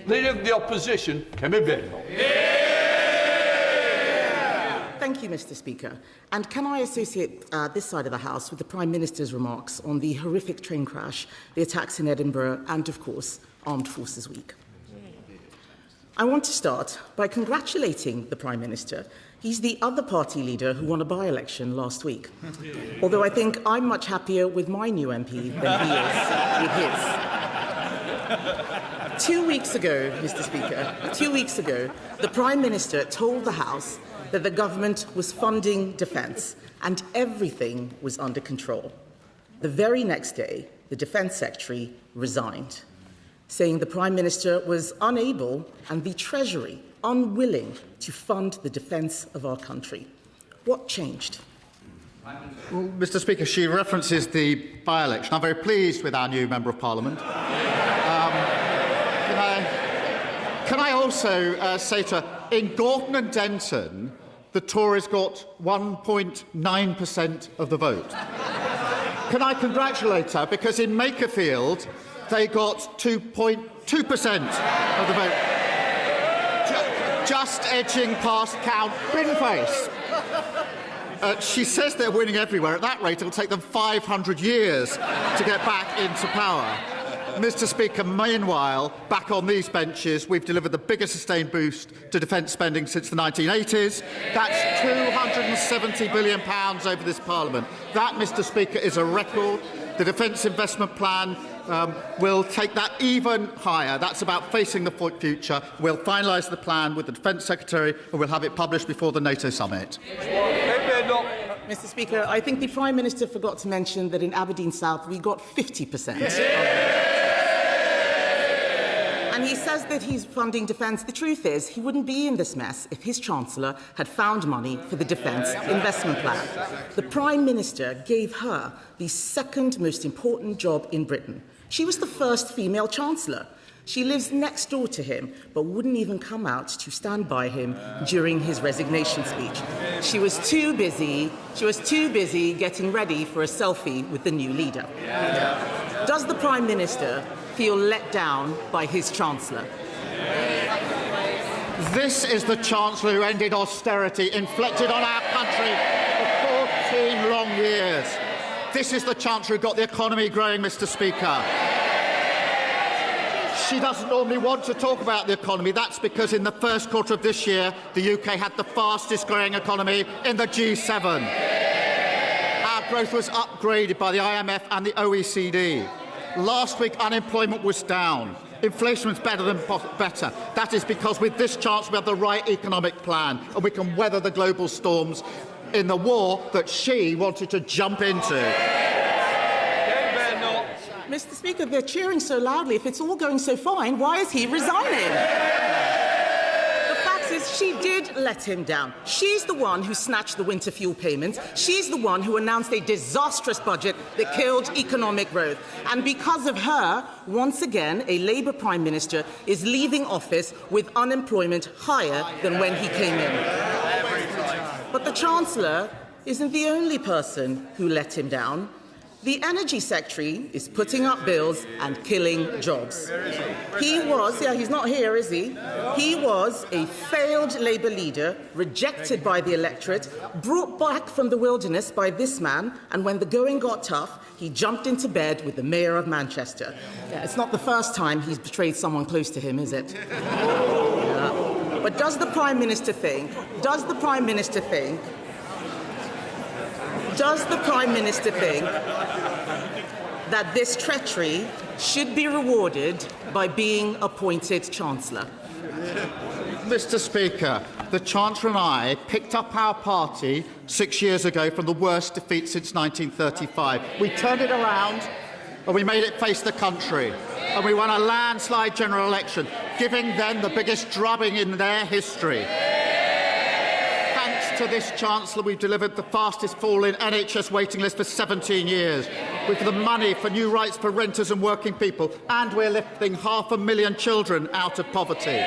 Leader of the Opposition, Kemi Badenoch. Thank you, Mr. Speaker. And can I associate this side of the House with the Prime Minister's remarks on the horrific train crash, the attacks in Edinburgh and, of course, Armed Forces Week? I want to start by congratulating the Prime Minister. He's the other party leader who won a by-election last week. Although I think I'm much happier with my new MP than he is with his. 2 weeks ago, Mr. Speaker, 2 weeks ago, the Prime Minister told the House that the government was funding defence and everything was under control. The very next day, the Defence Secretary resigned, saying the Prime Minister was unable and the Treasury unwilling to fund the defence of our country. What changed? Well, Mr. Speaker, she references the by-election. I'm very pleased with our new Member of Parliament. Can I also say to her, in Gorton and Denton, the Tories got 1.9% of the vote. Can I congratulate her, because in Makerfield, they got 2.2% of the vote. Just edging past Count Binface. She says they're winning everywhere. At that rate, it'll take them 500 years to get back into power. Mr. Speaker, meanwhile, back on these benches, we've delivered the biggest sustained boost to defence spending since the 1980s. That's £270 billion over this Parliament. That, Mr. Speaker, is a record. The Defence Investment Plan will take that even higher. That's about facing the future. We'll finalise the plan with the Defence Secretary and we'll have it published before the NATO summit. Mr. Speaker, I think the Prime Minister forgot to mention that in Aberdeen South we got 50%. And he says that he's funding defence. The truth is, he wouldn't be in this mess if his Chancellor had found money for the Defence Investment Plan. The Prime Minister gave her the second most important job in Britain. She was the first female Chancellor. She lives next door to him, but wouldn't even come out to stand by him during his resignation speech. She was too busy getting ready for a selfie with the new leader. Does the Prime Minister feel let down by his Chancellor? This is the Chancellor who ended austerity inflicted on our country for 14 long years. This is the Chancellor who got the economy growing, Mr. Speaker. She doesn't normally want to talk about the economy. That's because in the first quarter of this year, the UK had the fastest growing economy in the G7. Our growth was upgraded by the IMF and the OECD. Last week, unemployment was down. Inflation was better than better. That is because with this chance we have the right economic plan and we can weather the global storms in the war that she wanted to jump into. Mr. Speaker, they're cheering so loudly. If it's all going so fine, why is he resigning? The fact is, she did let him down. She's the one who snatched the winter fuel payments. She's the one who announced a disastrous budget that killed economic growth. And because of her, once again, a Labour Prime Minister is leaving office with unemployment higher than when he came in. But the Chancellor isn't the only person who let him down. The Energy Secretary is putting up bills and killing jobs. He's not here, is he? He was a failed Labour leader, rejected by the electorate, brought back from the wilderness by this man, and when the going got tough, he jumped into bed with the Mayor of Manchester. It's not the first time he's betrayed someone close to him, is it? But does the Prime Minister think that this treachery should be rewarded by being appointed Chancellor? Mr. Speaker, the Chancellor and I picked up our party 6 years ago from the worst defeat since 1935. We turned it around and we made it face the country. And we won a landslide general election, giving them the biggest drubbing in their history. To this Chancellor, we've delivered the fastest fall in NHS waiting list for 17 years. We've the money for new rights for renters and working people, and we're lifting 500,000 children out of poverty.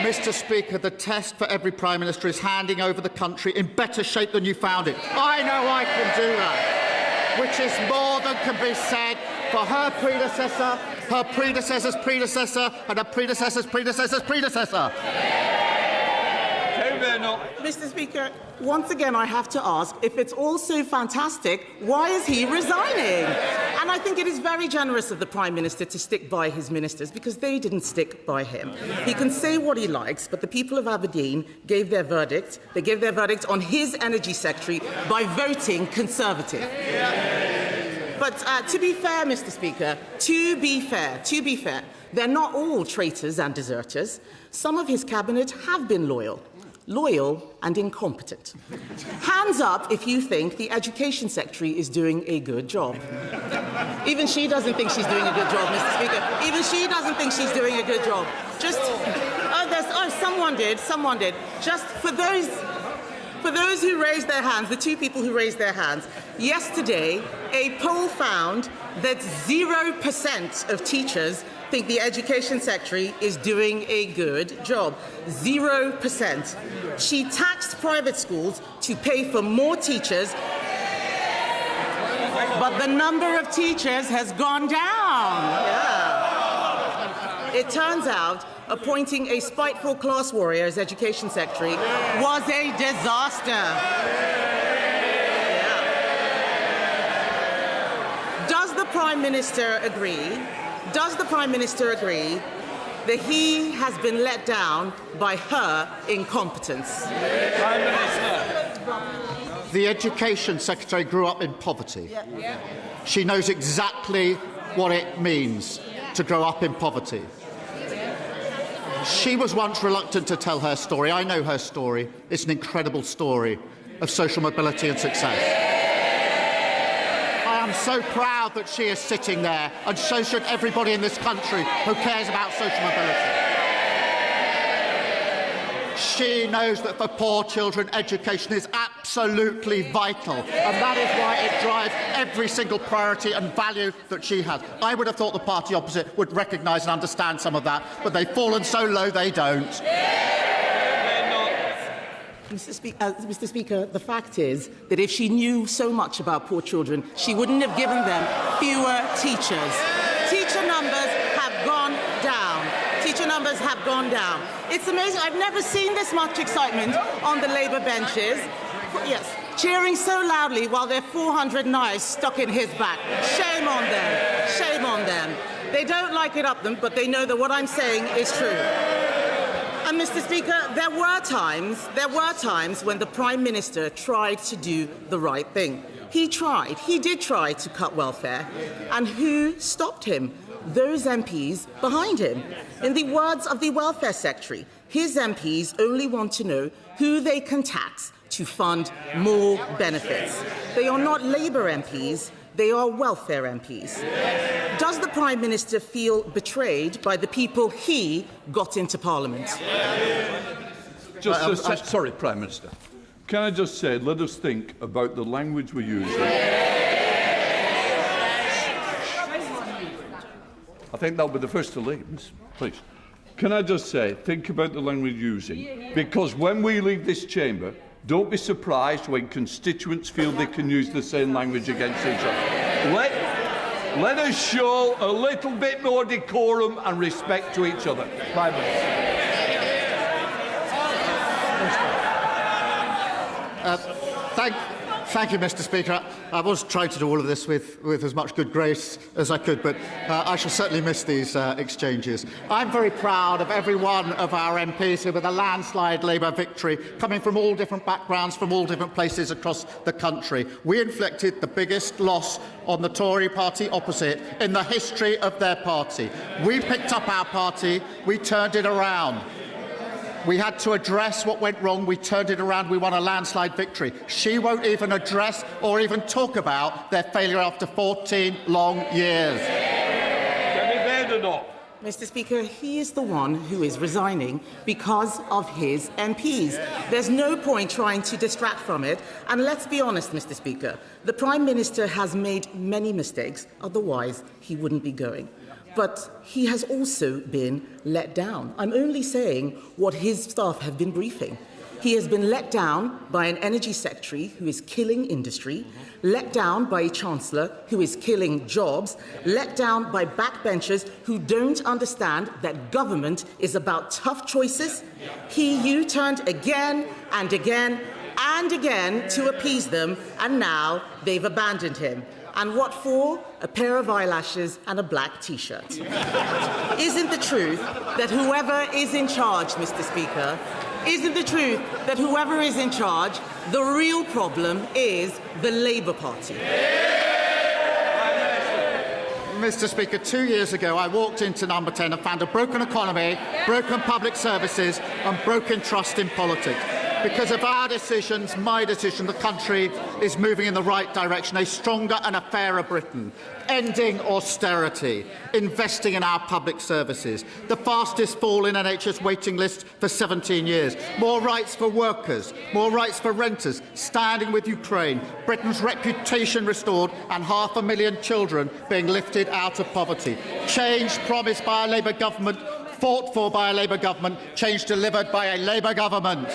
Mr. Speaker, the test for every Prime Minister is handing over the country in better shape than you found it. I know I can do that, which is more than can be said for her predecessor her predecessor's predecessor and her predecessor's predecessor's predecessor. Mr. Speaker, once again I have to ask, if it's all so fantastic, why is he resigning? And I think it is very generous of the Prime Minister to stick by his ministers, because they didn't stick by him. He can say what he likes, but the people of Aberdeen gave their verdict. They gave their verdict on his Energy Secretary by voting Conservative. But to be fair, Mr. Speaker, to be fair, they're not all traitors and deserters. Some of his cabinet have been loyal and incompetent. Hands up if you think the Education Secretary is doing a good job. Even she doesn't think she's doing a good job, Mr. Speaker. Even she doesn't think she's doing a good job. Someone did. Just for those who raised their hands, the two people who raised their hands, yesterday a poll found that 0% of teachers think the Education Secretary is doing a good job. 0%. She taxed private schools to pay for more teachers, but the number of teachers has gone down. Yeah. It turns out appointing a spiteful class warrior as Education Secretary was a disaster. Yeah. Does the Prime Minister agree that he has been let down by her incompetence? Prime Minister. The Education Secretary grew up in poverty. Yeah. She knows exactly what it means to grow up in poverty. She was once reluctant to tell her story. I know her story. It's an incredible story of social mobility and success. I am so proud that she is sitting there, and so should everybody in this country who cares about social mobility. She knows that for poor children, education is absolutely vital, and that is why it drives every single priority and value that she has. I would have thought the party opposite would recognise and understand some of that, but they've fallen so low they don't. Mr. Speaker, the fact is that if she knew so much about poor children, she wouldn't have given them fewer teachers. Teacher numbers have gone down. Teacher numbers have gone down. It's amazing. I've never seen this much excitement on the Labour benches. Yes, cheering so loudly while there are 400 knives stuck in his back. Shame on them. Shame on them. They don't like it up them, but they know that what I'm saying is true. And, Mr. Speaker, there were times when the Prime Minister tried to do the right thing. He did try to cut welfare. And who stopped him? Those MPs behind him. In the words of the Welfare Secretary, his MPs only want to know who they can tax to fund more benefits. They are not Labour MPs, they are welfare MPs. Does the Prime Minister feel betrayed by the people he got into Parliament? Sorry, Prime Minister. Can I just say, let us think about the language we're using. I think that'll be the first to leave, please. Can I just say, think about the language we're using, because when we leave this chamber, don't be surprised when constituents feel they can use the same language against each other. Let us show a little bit more decorum and respect to each other. Prime Minister. Thank you, Mr. Speaker. I was trying to do all of this with as much good grace as I could, but I shall certainly miss these exchanges. I'm very proud of every one of our MPs who, with a landslide Labour victory, coming from all different backgrounds, from all different places across the country. We inflicted the biggest loss on the Tory party opposite in the history of their party. We picked up our party, we turned it around. We had to address what went wrong. We turned it around. We won a landslide victory. She won't even address or even talk about their failure after 14 long years. Kemi Badenoch. Mr. Speaker, he is the one who is resigning because of his MPs. There's no point trying to distract from it. And let's be honest, Mr. Speaker, the Prime Minister has made many mistakes. Otherwise, he wouldn't be going. But he has also been let down. I'm only saying what his staff have been briefing. He has been let down by an energy secretary who is killing industry, let down by a Chancellor who is killing jobs, let down by backbenchers who don't understand that government is about tough choices. He U-turned again and again and again to appease them, and now they've abandoned him. And what for? A pair of eyelashes and a black T-shirt. Isn't the truth that whoever is in charge, Mr. Speaker, isn't the truth that whoever is in charge, the real problem is the Labour Party? Mr. Speaker, 2 years ago I walked into Number 10 and found a broken economy, broken public services and broken trust in politics. Because of our decisions, my decision, the country is moving in the right direction, a stronger and a fairer Britain, ending austerity, investing in our public services, the fastest fall in NHS waiting lists for 17 years, more rights for workers, more rights for renters, standing with Ukraine, Britain's reputation restored and 500,000 children being lifted out of poverty. Change promised by a Labour government, fought for by a Labour government, change delivered by a Labour government.